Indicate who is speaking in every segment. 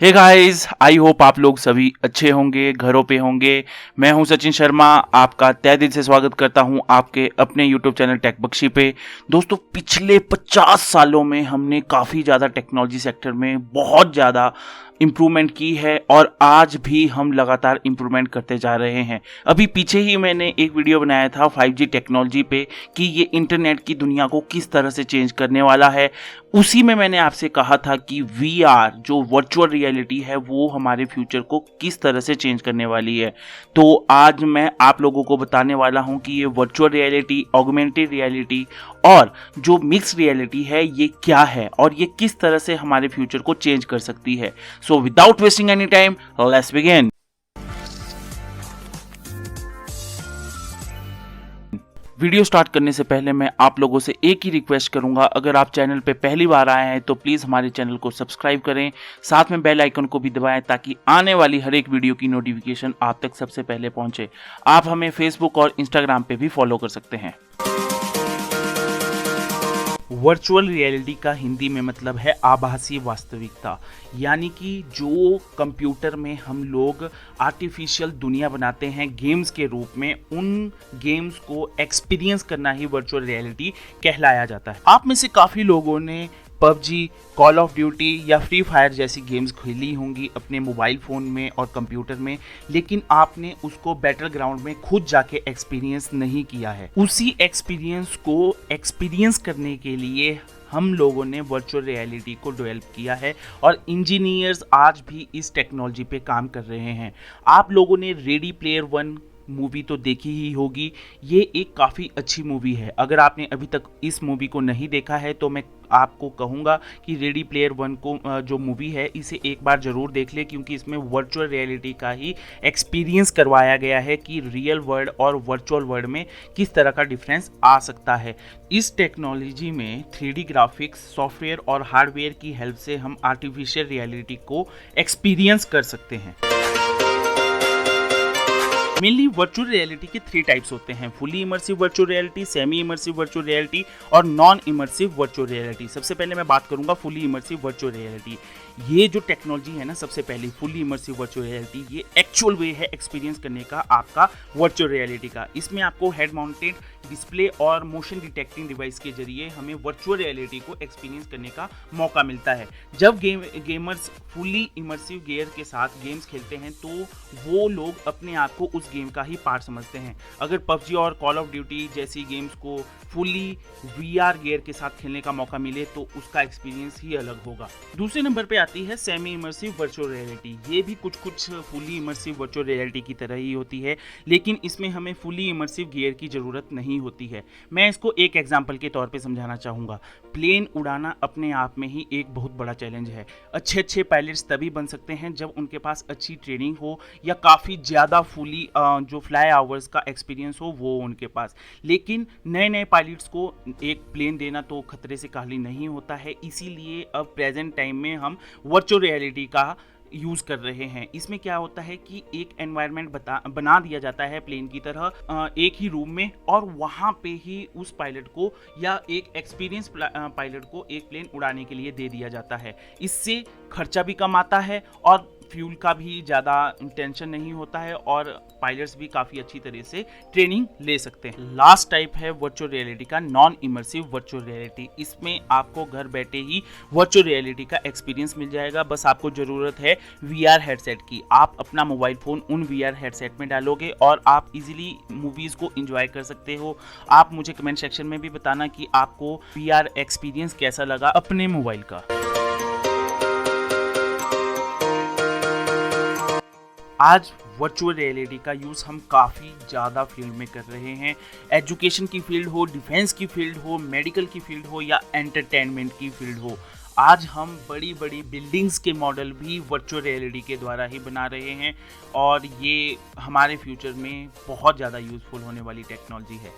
Speaker 1: Hey guys, I hope आप लोग सभी अच्छे होंगे, घरों पे होंगे। मैं हूं सचिन शर्मा, आपका तहे दिल से स्वागत करता हूं आपके अपने यूट्यूब चैनल टेक बख्शी पे। दोस्तों, पिछले 50 सालों में हमने काफ़ी ज़्यादा टेक्नोलॉजी सेक्टर में बहुत ज़्यादा इम्प्रूवमेंट की है और आज भी हम लगातार इम्प्रूवमेंट करते जा रहे हैं। अभी पीछे ही मैंने एक वीडियो बनाया था 5G टेक्नोलॉजी पे कि ये इंटरनेट की दुनिया को किस तरह से चेंज करने वाला है। उसी में मैंने आपसे कहा था कि VR जो वर्चुअल रियलिटी है वो हमारे फ्यूचर को किस तरह से चेंज करने वाली है। तो आज मैं आप लोगों को बताने वाला हूं कि ये वर्चुअल रियलिटी, ऑगमेंटेड रियलिटी और जो मिक्स रियलिटी है ये क्या है और ये किस तरह से हमारे फ्यूचर को चेंज कर सकती है। So without wasting any time, let's begin. Video start करने से पहले मैं आप लोगों से एक ही रिक्वेस्ट करूंगा, अगर आप चैनल पे पहली बार आए हैं तो प्लीज़ हमारे चैनल को सब्सक्राइब करें, साथ में बेल आइकन को भी दबाएं ताकि आने वाली हर एक वीडियो की नोटिफिकेशन आप तक सबसे पहले पहुंचे। आप हमें फेसबुक और इंस्टाग्राम पे भी फॉलो कर सकते हैं। वर्चुअल रियलिटी का हिंदी में मतलब है आभासी वास्तविकता, यानी कि जो कंप्यूटर में हम लोग आर्टिफिशियल दुनिया बनाते हैं गेम्स के रूप में, उन गेम्स को एक्सपीरियंस करना ही वर्चुअल रियलिटी कहलाया जाता है। आप में से काफ़ी लोगों ने पबजी, कॉल ऑफ ड्यूटी या फ्री फायर जैसी गेम्स खेली होंगी अपने मोबाइल फ़ोन में और कंप्यूटर में, लेकिन आपने उसको बैटल ग्राउंड में खुद जाके एक्सपीरियंस नहीं किया है। उसी एक्सपीरियंस को एक्सपीरियंस करने के लिए हम लोगों ने वर्चुअल रियलिटी को डेवलप किया है और इंजीनियर्स आज भी इस टेक्नोलॉजी पे काम कर रहे हैं। आप लोगों ने रेडी प्लेयर वन मूवी तो देखी ही होगी। ये एक काफ़ी अच्छी मूवी है। अगर आपने अभी तक इस मूवी को नहीं देखा है तो मैं आपको कहूँगा कि रेडी प्लेयर वन को जो मूवी है इसे एक बार ज़रूर देख ले, क्योंकि इसमें वर्चुअल रियलिटी का ही एक्सपीरियंस करवाया गया है कि रियल वर्ल्ड और वर्चुअल वर्ल्ड में किस तरह का डिफरेंस आ सकता है। इस टेक्नोलॉजी में 3D ग्राफिक्स, सॉफ्टवेयर और हार्डवेयर की हेल्प से हम आर्टिफिशियल रियलिटी को एक्सपीरियंस कर सकते हैं। मेनली वर्चुअल रियलिटी के 3 टाइप्स होते हैं: fully immersive virtual reality, semi immersive virtual reality और नॉन इमर्सिव वर्चुअल रियलिटी। सबसे पहले मैं बात करूंगा फुली इमर्सिव वर्चुअल रियलिटी। ये जो टेक्नोलॉजी है ना, सबसे पहले फुली इमर्सिव वर्चुअल रियलिटी, ये एक्चुअल वे है एक्सपीरियंस करने का आपका वर्चुअल रियलिटी का। इसमें आपको हेड माउंटेड डिस्प्ले और मोशन डिटेक्टिंग डिवाइस के जरिए हमें वर्चुअल रियलिटी को एक्सपीरियंस करने का मौका मिलता है। जब गेमर्स फुली इमर्सिव गियर के साथ गेम्स खेलते हैं तो वो लोग अपने आप को उस गेम का ही पार्ट समझते हैं। अगर पबजी और कॉल ऑफ ड्यूटी जैसी गेम्स को फुली VR गियर के साथ खेलने का मौका मिले तो उसका एक्सपीरियंस ही अलग होगा। दूसरे नंबर पे आती है सेमी इमर्सिव वर्चुअल रियलिटी। ये भी कुछ फुली इमर्सिव वर्चुअल रियलिटी की तरह ही होती है, लेकिन इसमें हमें फुली इमर्सिव गियर की ज़रूरत नहीं होती है। मैं इसको एक एग्जाम्पल के तौर पे समझाना चाहूँगा। प्लेन उड़ाना अपने आप में ही एक बहुत बड़ा चैलेंज है। अच्छे पायलट्स तभी बन सकते हैं जब उनके पास अच्छी ट्रेनिंग हो या काफ़ी ज़्यादा फुली जो फ्लाई आवर्स का एक्सपीरियंस हो वो उनके पास। लेकिन नए पायलट्स को एक प्लेन देना तो खतरे से खाली नहीं होता है, इसीलिए अब प्रेजेंट टाइम में हम वर्चुअल रियलिटी का यूज़ कर रहे हैं। इसमें क्या होता है कि एक एनवायरनमेंट बना दिया जाता है प्लेन की तरह एक ही रूम में, और वहाँ पे ही उस पायलट को या एक एक्सपीरियंस पायलट को एक प्लेन उड़ाने के लिए दे दिया जाता है। इससे खर्चा भी कम आता है और फ्यूल का भी ज़्यादा टेंशन नहीं होता है और पायलट्स भी काफ़ी अच्छी तरह से ट्रेनिंग ले सकते हैं। लास्ट टाइप है वर्चुअल रियलिटी का नॉन इमर्सिव वर्चुअल रियलिटी। इसमें आपको घर बैठे ही वर्चुअल रियलिटी का एक्सपीरियंस मिल जाएगा। बस आपको ज़रूरत है VR हेडसेट की। आप अपना मोबाइल फ़ोन उन VR हेडसेट में डालोगे और आप इजीली मूवीज़ को एंजॉय कर सकते हो। आप मुझे कमेंट सेक्शन में भी बताना कि आपको VR एक्सपीरियंस कैसा लगा अपने मोबाइल का। आज वर्चुअल रियलिटी का यूज़ हम काफ़ी ज़्यादा फील्ड में कर रहे हैं। एजुकेशन की फील्ड हो, डिफेंस की फील्ड हो, मेडिकल की फील्ड हो या एंटरटेनमेंट की फील्ड हो। आज हम बड़ी बिल्डिंग्स के मॉडल भी वर्चुअल रियलिटी के द्वारा ही बना रहे हैं और ये हमारे फ्यूचर में बहुत ज़्यादा यूज़फुल होने वाली टेक्नोलॉजी है।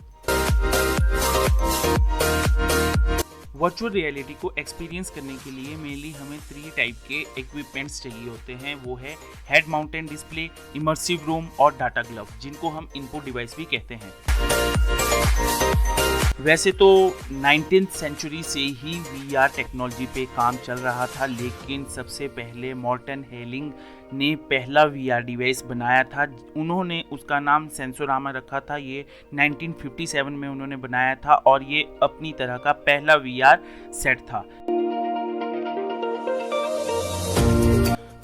Speaker 1: वर्चुअल रियलिटी को एक्सपीरियंस करने के लिए मेनली हमें 3 टाइप के इक्विपमेंट्स चाहिए होते हैं। वो है head mounted display, immersive room और डाटा ग्लव, जिनको हम इनपुट डिवाइस भी कहते हैं। वैसे तो 19th सेंचुरी से ही वीआर टेक्नोलॉजी पे काम चल रहा था, लेकिन सबसे पहले मॉर्टन हेलिंग ने पहला वीआर डिवाइस बनाया था। उन्होंने उसका नाम सेंसोरामा रखा था। ये 1957 में उन्होंने बनाया था और ये अपनी तरह का पहला वीआर सेट था।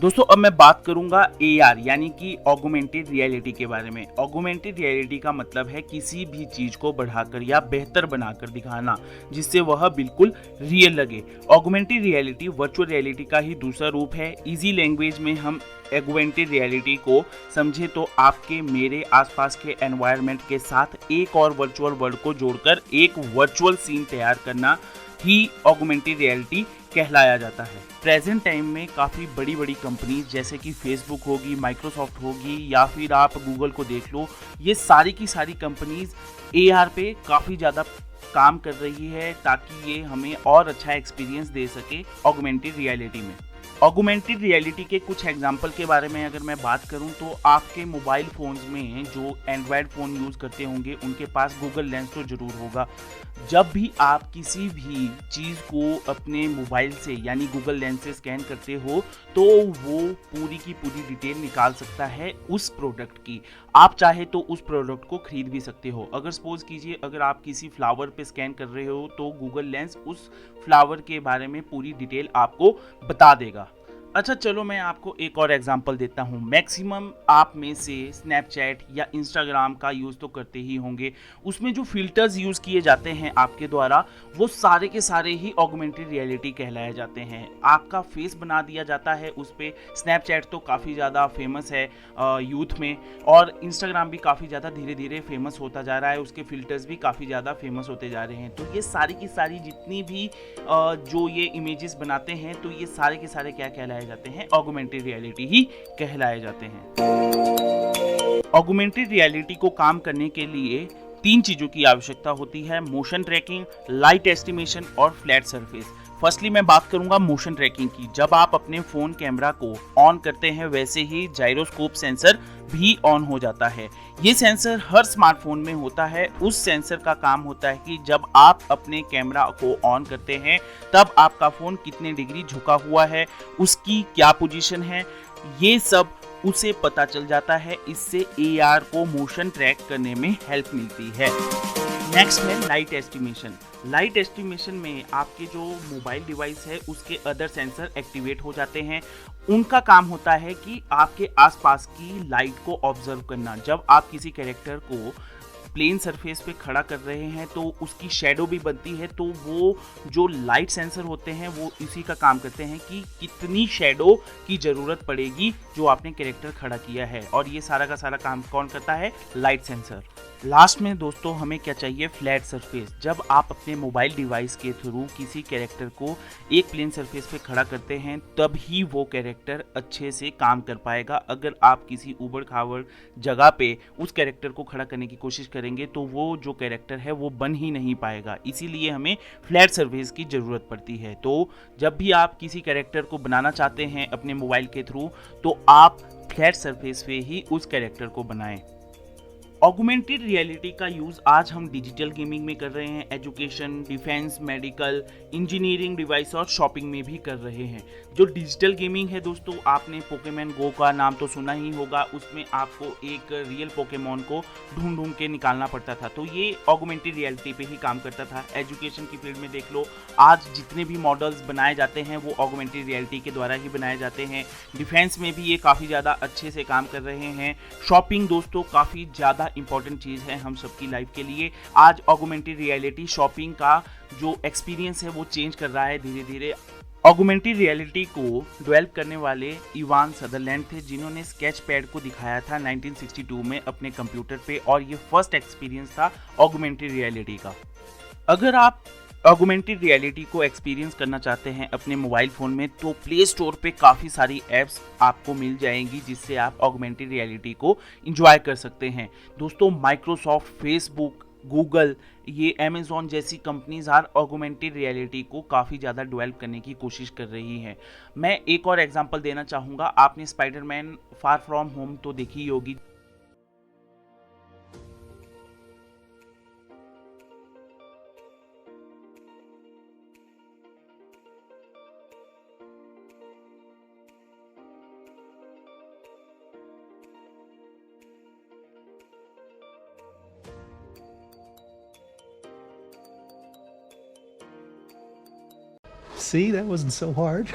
Speaker 1: दोस्तों अब मैं बात करूंगा AR यानी कि ऑगमेंटेड रियलिटी के बारे में। ऑगमेंटेड रियलिटी का मतलब है किसी भी चीज को बढ़ाकर या बेहतर बनाकर दिखाना जिससे वह बिल्कुल रियल लगे। ऑगमेंटेड रियलिटी वर्चुअल रियलिटी का ही दूसरा रूप है। इजी लैंग्वेज में हम ऑगमेंटेड रियलिटी को समझे तो आपके मेरे आसपास के एनवायरनमेंट के साथ एक और वर्चुअल वर्ल्ड को जोड़कर एक वर्चुअल सीन तैयार करना ही ऑगमेंटेड रियलिटी कहलाया जाता है। प्रेजेंट टाइम में काफ़ी बड़ी बड़ी कंपनीज जैसे कि फेसबुक होगी, माइक्रोसॉफ्ट होगी या फिर आप गूगल को देख लो, ये सारी की सारी कंपनीज AR पे काफ़ी ज़्यादा काम कर रही है ताकि ये हमें और अच्छा एक्सपीरियंस दे सके ऑगमेंटेड रियलिटी में। ऑगमेंटेड रियलिटी के कुछ एग्जांपल के बारे में अगर मैं बात करूं तो आपके मोबाइल फ़ोन्स में जो एंड्रॉयड फ़ोन यूज़ करते होंगे उनके पास गूगल लेंस तो ज़रूर होगा। जब भी आप किसी भी चीज़ को अपने मोबाइल से यानी गूगल लेंस से स्कैन करते हो तो वो पूरी की पूरी डिटेल निकाल सकता है उस प्रोडक्ट की। आप चाहे तो उस प्रोडक्ट को खरीद भी सकते हो। अगर सपोज कीजिए अगर आप किसी फ्लावर पे स्कैन कर रहे हो तो गूगल लेंस उस फ्लावर के बारे में पूरी डिटेल आपको बता देगा। अच्छा चलो मैं आपको एक और एग्जांपल देता हूँ। मैक्सिमम आप में से स्नैपचैट या इंस्टाग्राम का यूज़ तो करते ही होंगे। उसमें जो फिल्टर्स यूज़ किए जाते हैं आपके द्वारा वो सारे के सारे ही ऑगमेंटेड रियलिटी कहलाए जाते हैं। आपका फेस बना दिया जाता है उस पर। स्नैपचैट तो काफ़ी ज़्यादा फेमस है यूथ में और इंस्टाग्राम भी काफ़ी ज़्यादा धीरे धीरे फेमस होता जा रहा है। उसके फिल्टर्स भी काफ़ी ज़्यादा फेमस होते जा रहे हैं। तो ये सारी की सारी जितनी भी जो ये इमेजेस बनाते हैं तो ये सारे के सारे क्या कहलाए जाते हैं? ऑगमेंटेड रियलिटी ही कहलाए जाते हैं। ऑगमेंटेड रियलिटी को काम करने के लिए 3 चीजों की आवश्यकता होती है: मोशन ट्रैकिंग, लाइट एस्टिमेशन और फ्लैट सरफेस। फर्स्टली मैं बात करूंगा मोशन ट्रैकिंग की। जब आप अपने फोन कैमरा को ऑन करते हैं वैसे ही जाइरोस्कोप सेंसर भी ऑन हो जाता है। ये सेंसर हर स्मार्टफोन में होता है। उस सेंसर का काम होता है कि जब आप अपने कैमरा को ऑन करते हैं तब आपका फोन कितने डिग्री झुका हुआ है, उसकी क्या पोजीशन है, ये सब उसे पता चल जाता है। इससे AR को मोशन ट्रैक करने में हेल्प मिलती है। नेक्स्ट है लाइट एस्टिमेशन। लाइट एस्टिमेशन में आपके जो मोबाइल डिवाइस है उसके अदर सेंसर एक्टिवेट हो जाते हैं। उनका काम होता है कि आपके आसपास की लाइट को ऑब्जर्व करना। जब आप किसी कैरेक्टर को प्लेन सरफेस पे खड़ा कर रहे हैं तो उसकी शेडो भी बनती है, तो वो जो लाइट सेंसर होते हैं वो इसी का काम करते हैं कि कितनी शेडो की ज़रूरत पड़ेगी जो आपने कैरेक्टर खड़ा किया है। और ये सारा का सारा काम कौन करता है? Light sensor. लास्ट में दोस्तों हमें क्या चाहिए? Flat surface. जब आप अपने मोबाइल डिवाइस के थ्रू किसी कैरेक्टर को एक प्लेन सरफेस पे खड़ा करते हैं तब ही वो कैरेक्टर अच्छे से काम कर पाएगा। अगर आप किसी ऊबड़ खाबड़ जगह पे उस कैरेक्टर को खड़ा करने की कोशिश करेंगे तो वो जो कैरेक्टर है वो बन ही नहीं पाएगा। इसीलिए हमें फ्लैट सरफेस की ज़रूरत पड़ती है। तो जब भी आप किसी कैरेक्टर को बनाना चाहते हैं अपने मोबाइल के थ्रू तो आप फ्लैट सरफेस पे ही उस कैरेक्टर को बनाएं। ऑगमेंटेड रियलिटी का यूज़ आज हम डिजिटल गेमिंग में कर रहे हैं, education, defence, medical, engineering device और शॉपिंग में भी कर रहे हैं। जो डिजिटल गेमिंग है दोस्तों, आपने पोकेमॉन गो का नाम तो सुना ही होगा। उसमें आपको एक रियल पोकेमॉन को ढूंढ ढूंढ के निकालना पड़ता था, तो ये ऑगमेंटेड रियलिटी पे ही काम करता था। एजुकेशन की फील्ड में देख लो, आज जितने भी मॉडल्स बनाए जाते हैं वो ऑगमेंटेड रियलिटी के द्वारा ही बनाए जाते हैं। डिफेंस में भी ये काफ़ी ज़्यादा अच्छे से काम कर रहे हैं। शॉपिंग दोस्तों काफ़ी ज़्यादा इंपॉर्टेंट चीज़ है हम सबकी लाइफ के लिए। आज ऑगमेंटेड रियलिटी शॉपिंग का जो एक्सपीरियंस है वो चेंज कर रहा है धीरे धीरे। ऑगमेंटेड रियलिटी को डेवलप करने वाले इवान सदरलैंड थे जिन्होंने स्केच पैड को दिखाया था 1962 में अपने कंप्यूटर पे, और ये फर्स्ट एक्सपीरियंस था ऑगमेंटेड रियलिटी का। अगर आप ऑगमेंटेड रियलिटी को एक्सपीरियंस करना चाहते हैं अपने मोबाइल फ़ोन में तो प्ले स्टोर पे काफ़ी सारी ऐप्स आपको मिल जाएंगी जिससे आप ऑगमेंटेड रियलिटी को एंजॉय कर सकते हैं। दोस्तों माइक्रोसॉफ्ट, फेसबुक, गूगल, ये अमेज़ॉन जैसी कंपनीज आज ऑगमेंटेड रियलिटी को काफ़ी ज़्यादा डेवलप करने की कोशिश कर रही हैं। मैं एक और एग्जांपल देना चाहूँगा। आपने स्पाइडरमैन फार फ्रॉम होम तो देखी ही होगी।
Speaker 2: See, that wasn't so hard.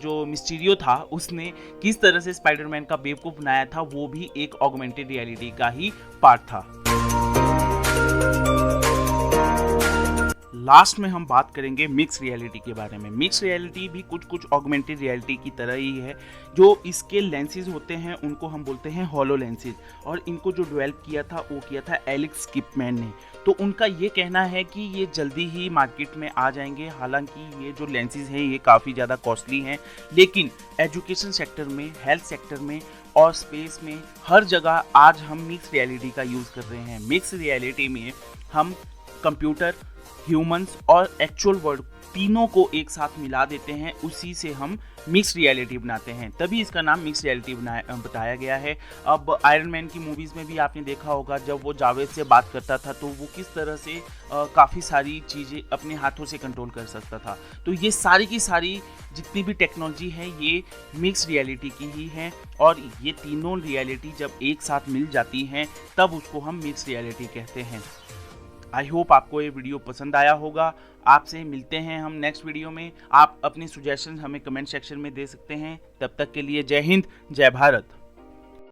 Speaker 1: जो मिस्टीरियो था उसने किस तरह से स्पाइडरमैन का बेवकूफ बनाया था, वो भी एक ऑगमेंटेड रियलिटी का ही पार्ट था। लास्ट में हम बात करेंगे मिक्स रियलिटी के बारे में। मिक्स रियलिटी भी कुछ ऑगमेंटेड रियलिटी की तरह ही है। जो इसके लेंसेज होते हैं उनको हम बोलते हैं हॉलो लेंसेज, और इनको जो डेवलप किया था वो किया था एलेक्स किपमैन ने। तो उनका ये कहना है कि ये जल्दी ही मार्केट में आ जाएंगे। हालांकि ये जो लेंसेज हैं ये काफ़ी ज़्यादा कॉस्टली हैं, लेकिन एजुकेशन सेक्टर में, हेल्थ सेक्टर में और स्पेस में हर जगह आज हम मिक्स रियलिटी का यूज़ कर रहे हैं। मिक्स रियलिटी में हम कंप्यूटर, ह्यूमंस और एक्चुअल वर्ल्ड तीनों को एक साथ मिला देते हैं, उसी से हम मिक्स रियलिटी बनाते हैं, तभी इसका नाम मिक्स रियलिटी बताया गया है। अब आयरन मैन की मूवीज़ में भी आपने देखा होगा, जब वो जावेद से बात करता था तो वो किस तरह से काफ़ी सारी चीज़ें अपने हाथों से कंट्रोल कर सकता था। तो ये सारी की सारी जितनी भी टेक्नोलॉजी है ये मिक्स रियलिटी की ही है, और ये तीनों रियलिटी जब एक साथ मिल जाती हैं तब उसको हम मिक्स रियलिटी कहते हैं। आई होप आपको ये वीडियो पसंद आया होगा। आपसे मिलते हैं हम नेक्स्ट वीडियो में। आप अपनी सजेशन हमें कमेंट सेक्शन में दे सकते हैं। तब तक के लिए जय हिंद, जय भारत।